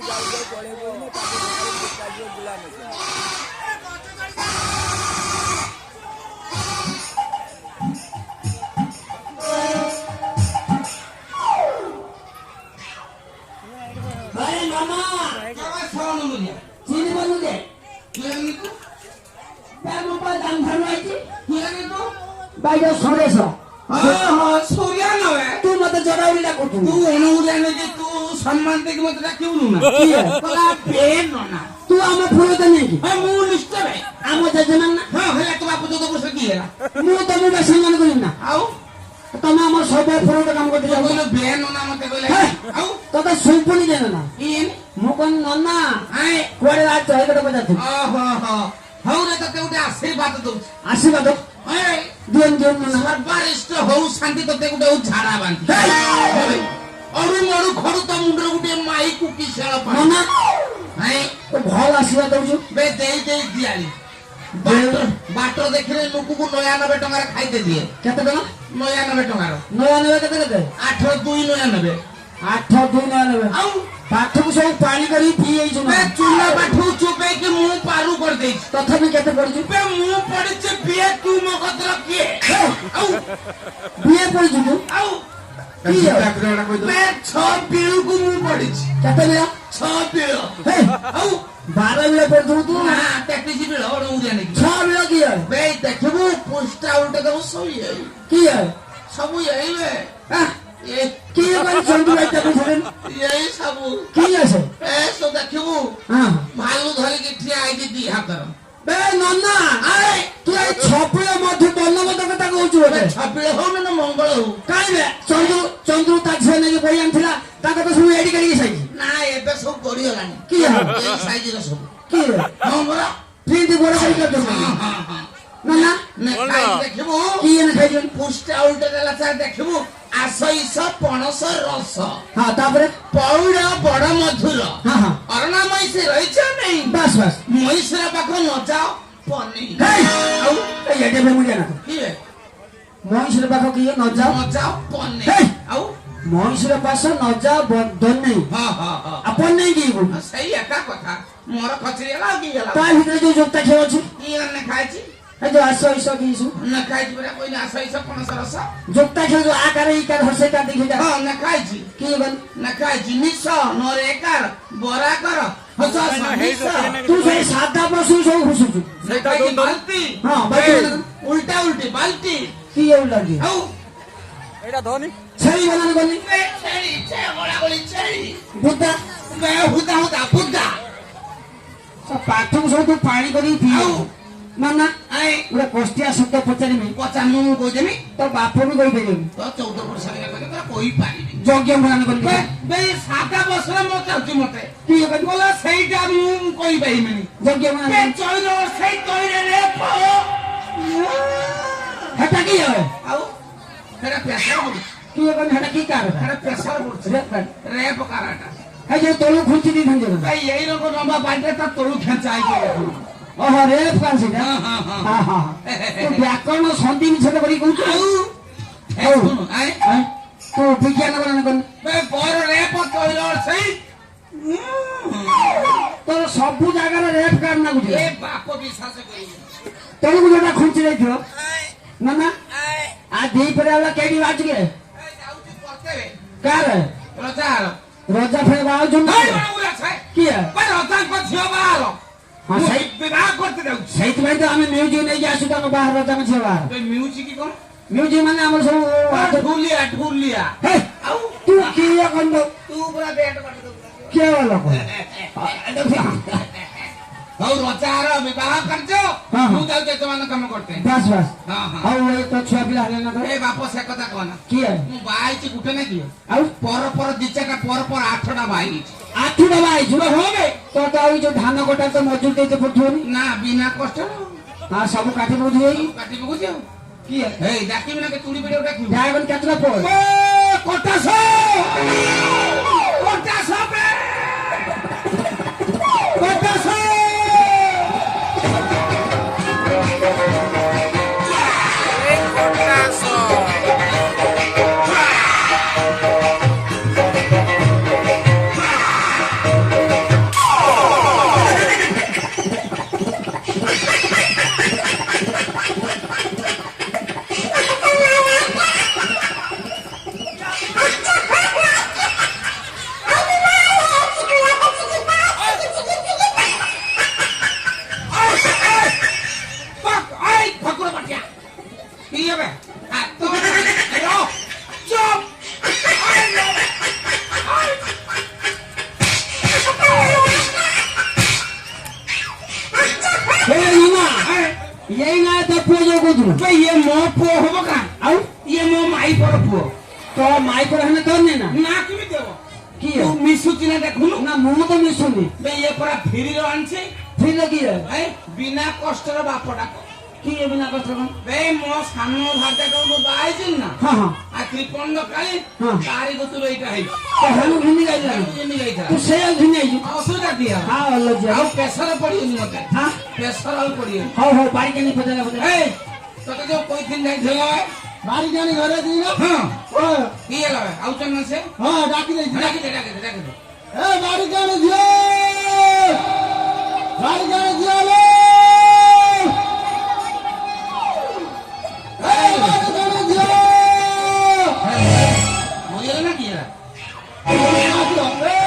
जाऊ पड़े बोली काटी गुलाम अरे मामा চিনি বলু দে মোবাইল দাম ধরবাইছি বাইরে সরেছ সরিয়া নয় তুই মতে জড়াউলি না করতু তু অনুরে যে তু সম্মান দেখি মতে ডাকিবু না কলা পেন না তু আমার ফুলতে নেই মু নিশ্চয় রে আমার জেজমান না হ্যাঁ হলে তো বাপু তো বসে কি এরা মু তুমি বেশি মনে করি না আও তুমি আমার সবাই ফুলতে কাম করতে যাও বলে বেন না মতে কইলে আও তোকে সুপনি দেন না ইন মু কোন নন্না আই কোড়ে রাত হইতে বাজাতে হৌরে তোকে উঠে আশীর্বাদ দઉં আশীর্বাদ দিন দিন না সর্বারিষ্ট হউ শান্তি তোতে গুটে ঝাড়া বাঁধি অরু মরু খড়ু তো মুন্ডর গুটে মাই কুকি শালা পা না হাই তো ভাল আশীর্বাদ দউଛୁ বে দেই দেই দিয়ালি বাটর দেখিলে লোকକୁ 99 ଟଙ୍କାର ଖାଇতে ଦିଏ କେତେ ଟଙ୍କା 99 ଟଙ୍କାର 99 କେତେ କେତେ 8299 8299 ଆଉ ପାଠକୁ ସବୁ ପାଣି କରି ପିଇ ଯାଇଛୁ ବେ ଚୁନା ପାଠୁ ଚୁପେଇକି ମୁଁ ପାରୁ କରି ଦେଇଛି ତଥାପି କେତେ ପଡିଛୁ ବେ ମୁଁ ପଡିଛି ବିଏ ତୁ ମୋ କତର କିଏ ଆଉ ବିଏ ପଡିଛୁ ତୁ ଆଉ କିଏ ବେ 6 ପିଳୁକୁ ମୁଁ ପଡିଛି କେତେ ବିଳ 6 ପିଳ ଆଉ 12 ବିଳ ପଡିଛୁ ତୁ ନା ଟେକିଛି ପିଳ ବଡ ଉଡିଆ ନେଇକି 6 ବିଳ କିଏ ବେ ଦେଖିବୁ ପୁଷ୍ଟା ଉଲ୍ଟା ଦବୁ ସବୁ ଏଇ କିଏ ସବୁ ଏଇ ବେ ଏ କିଏ ମାନେ ଚଣ୍ଡୁ ରାଇତା ବୁଝୁଲେন ଏଇ ସବୁ କିଏ আছে ଏ ସो ଦେଖିବୁ ହଁ ଭାଲୁ ଧରିକି ଠିଆ ହେଇଛି ଦି ହାତର বে নন্না ଆରେ ତୁ ଏ ଛପିଳ ମଧ୍ୟ ଦଣ୍ଡବତ କଥା କହୁଛୁ ବୋଧେ ଛପିଳ ହଉ ନା ମଙ୍ଗଳ ହଉ କାଇଁ ବେ ଚନ୍ଦ୍ରୁ ତା ଝିଅ ନେଇକି ବହି ଆଣିଥିଲା ତାଙ୍କ ତ ସବୁ ଏଡି କାଢିକି ସାଇଛି ନା ଏବେ ସବୁ ପଡିଗଲାଣି କିଏ ଏଇ ସାଇଜର ସବୁ କିଏ ହଁ ପରା ପ୍ରିଣ୍ଟ ବଡ କରି କରିଦେଉଛନ୍ତି ନନ୍ନା ଦେଖିବୁ କିଏ ନା ଖାଇଛନ୍ତି ପୁଷ୍ଟା ଉଲ୍ଟା ଦେଲା ସାର୍ ଦେଖିବୁ ଆଶଇଶ ପଣସ ରସ ହଁ ତାପରେ ପଉଡ ବଡ ମଧୁର ହଁ ହଁ ଅରଣା ମଇଁଷି ରହିଛ ନାଇଁ ବାସ୍ ବାସ୍ ମଇଁଷିର ପାଖ ନ ଯାଅ ପନି ଆଉ ଏଡେ ବେ ମୁଁ ଜାଣା କିଏ ମହିଷର ପାଖ କିଏ ନ ଯାଅ ନ ଯାଅ ପନି ଆଉ ମହିଷର ପାଶ ନ ଯାଅ ବନ୍ଧନ ନେଇ ହଁ ହଁ ହଁ ଆପଣ ନେଇ କି ସେଇ ଏକା କଥା ମୋର ଖଚରି ହେଲା ଆଉ କି ହେଲା ତା ଭିତରେ ଯୋଉ ଯୋକ୍ତା ଖେଳ ଅଛି ଇଏ ନେ ଖାଇଛି ଏ ଯୋଉ ଆଶ ଇଶ କିଛୁ ନ ଖାଇଛି ପରା କହିଲେ ଆଶଇଶ ପଣସ ରସ ଯୋକ୍ତା ଖେଳ ଯୋଉ ଆକାର ଇକାର ହର୍ଷେ କା ଦେଖି ଯା ହଁ ନ ଖାଇଛି କିଏ ବଲ ନ ଖାଇଛି ନିଶ ନରେ ଏକାର ବରା କର ତୁ ସେଇ ସାଧା ପଶୁ ସବୁ ଘୁଷୁଛୁ ବାଲ୍ଟି ହଁ ବାଲ୍ଟି ଉଲ୍ଟା ଉଲ୍ଟି ବାଲ୍ଟି କିଏ ଉଲ୍ଲାଗି ଆଉ ଏଇଟା ଧନି ଛେଳି ବନାନି ଗଲି ଛେଳି ଗୋଳା ଗୋଳି ଛେଳି ବୁଦ୍ଧା ହୁଦା ହୁଦା ବୁଦ୍ଧା ପାଠକୁ ସବୁ ତୁ ପାଣି କରିକି ପିଉ ନା ନା ଗୋଟେ କଷ୍ଟିଆ ଶବ୍ଦ ପଚାରିବି ପଚା ମୁଁ କହିଦେବି ତୋ ବାପ ବି କହିପାରିବି ତ 14 ବର୍ଷ କହିପାରିବି ଯଜ୍ଞ ମନାନ କରିବି ବେ ସାଦା ବସରେ ମୋ ଚାହୁଛି ମତେ କିଏ କହିବି ବୋଲା ସେଇଟା ମୁଁ କହିପାରିବିନି ଯଜ୍ଞ ମନାନ ଚଳିଲ ସେଇ ତଇରେ ରେ ହେଟା କିଏ ହଏ ଆଉ ସେଟା ପ୍ରେସର ପଡୁଛି କିଏ କହିବି ହେଟା କି କାର ସେଟା ପ୍ରେସର ପଡୁଛି ରେପ କାରାଟା ହେ ଯୋଉ ତଳୁ ଖୁଞ୍ଚି ଦେଇଥାନ୍ତି ଏଇ ଲୋକ ଲମ୍ବା ବାଡ଼ିରେ ତା ତଳୁ ଖେଞ୍ଚା ହେଇକି ଓହୋ ରେପ କାର ସେଇଟା ହଁ ହଁ ହଁ ହଁ ତୁ ବ୍ୟାକରଣ ସନ୍ଧି ମିଛରେ କରିକି କହୁଛୁ ଆଉ ତୁ ବିଜ୍ଞାନ ମନାନ କରିନି ବର ରେପ ତଇଲ ସେଇ ତୋର ସବୁ ଜାଗାରେ ରେପ କାର୍ଡ ନାଗୁଛି ଏ ବାପ ବିଶ୍ୱାସ କରିବି ତଳକୁ ଯୋଉଟା ଖୁଞ୍ଚି ଯାଇଥିବ ନା ନା ଆ ଦିପରେ ହେଲା କେଡି ବାଜିକେ ଯାଉଛି ପକେଇବେ କାର ରଜାର ରଜା ଫେର ବାହାଉଛନ୍ତି କିଏ ରଜାଙ୍କ ଝିଅ ବାହାର ହଁ ସେଇ ବିବାହ କରତେ ଯାଉଛି ସେଇଥିପାଇଁ ତ ଆମେ ମ୍ୟୁଜିକ ନେଇକି ଆସୁଛୁ ଆମ ବାହାର ରଜାଙ୍କ ଝିଅ ବାହାର ମ୍ୟୁଜିକ କଣ ମ୍ୟୁଜିକ ମାନେ ଆମର ସବୁ ଢୁଲିଆ ଢୁଲିଆ ଆଉ ତୁ କିଏ କଣ୍ଡ ତୁ ପୁରା ବେଟ କାଟି ଦବୁ କିଏ ଲୋକ ହଉ ରଜାର ବିବାହ କାର୍ଯ୍ୟ ମୁଁ ଯାଉଛି ଏତମାନ କାମ କରତେ ବାସ୍ ବାସ୍ ହଁ ହଁ ଆଉ ଏ ତ ଛୁଆ ପିଲା ହେଲେ ନା ଏ ବାପ ସେ କଥା କହନା କିଏ ମୁଁ ବାହା ହେଇଛି ଗୋଟେ ନା କିଏ ଆଉ ପର ପର ଦି ଚାରିଟା ପର ପର 8ଟା ବାହା ହେଇଛି 8ଟା ବାହା ହେଇଛୁ ହଁ ତ ଆଉ ଯୋଉ ଧାନ କଟା ତ ମଜୁର ଦେଇତେ ପଠୁନି ନା ବିନା କଷ୍ଟ ହଁ ସବୁ କାଟି ପଡୁଛି କାଟି ପକଉଛି ଆଉ କିଏ ହେଇ ଡାକିବି ନା ଚୁଡ଼ି ପିଡ଼ିଆ ଡାକିବି ଡ୍ରାଇଭର କେତେଟା ପୋଳ କଟାସ କଟାସ କଟାସ ଯୋଉ କହୁଥିଲୁ ବେ ଇଏ ମୋ ପୁଅ ହବ କା ଆଉ ଇଏ ମୋ ମାଇ ପର ପୁଅ ତ ମାଇକର ହେଲେ ତୋର ନେ ନା ନା କେମିତି ହବ କିଏ ତୁ ମିଶୁଛି ନା ଦେଖୁନୁ ନା ମୁଁ ତ ମିଶୁନି ବେ ଇଏ ପରା ଫିରିର ଆଣିছে ଫିର କିଏ ଭାଇ ବିନା କଷ୍ଟର ବାପ ଡାକ କିଏ ବିନା କଷ୍ଟ କଣ ବେ ମୋ ସାନ ଭାଗଟା ମୁଁ ବାହା ହେଇଛି ନା ହଁ ହଁ ଆ ତ୍ରିପଣ୍ଡ କାଳି ହଁ। ତାରି ଗତୁର ଏଇଟା ହେଇଛି ତ ହେଣୁ ଘିନି ଯାଇଥିଲା ଏମିତି ଯାଇଥିଲା ତୁ ସେଇଆ ଘିନି ଆଇଛୁ ଅସୁବିଧା ଦିଆ ହଁ ଅଲଜ୍ୟା ଆଉ ପ୍ରେସର ପଡିବନି ମତେ ହଁ ପ୍ରେସର ଆଉ ପଡିବନି ହଉ ହଉ ବାড়ি କେନି ପଚାରା ପଚାରା ଏଇ ତତେ ଯୋଉ କହିଥିଲି ଯାଇଥିଲ ବାড়ি জানি ঘরে দিই না ହଁ ও কি ହେଲା ଆଉଚନ୍ ନା ସେ হ্যাঁ ডাকি দেই ଡାକିଦେ এ বাড়ি জানি ঝিও বাড়ি জানি ঝিও লো এ বাড়ি জানি ঝিও মরিଗଲା ନା କି ହେଲା আসো এ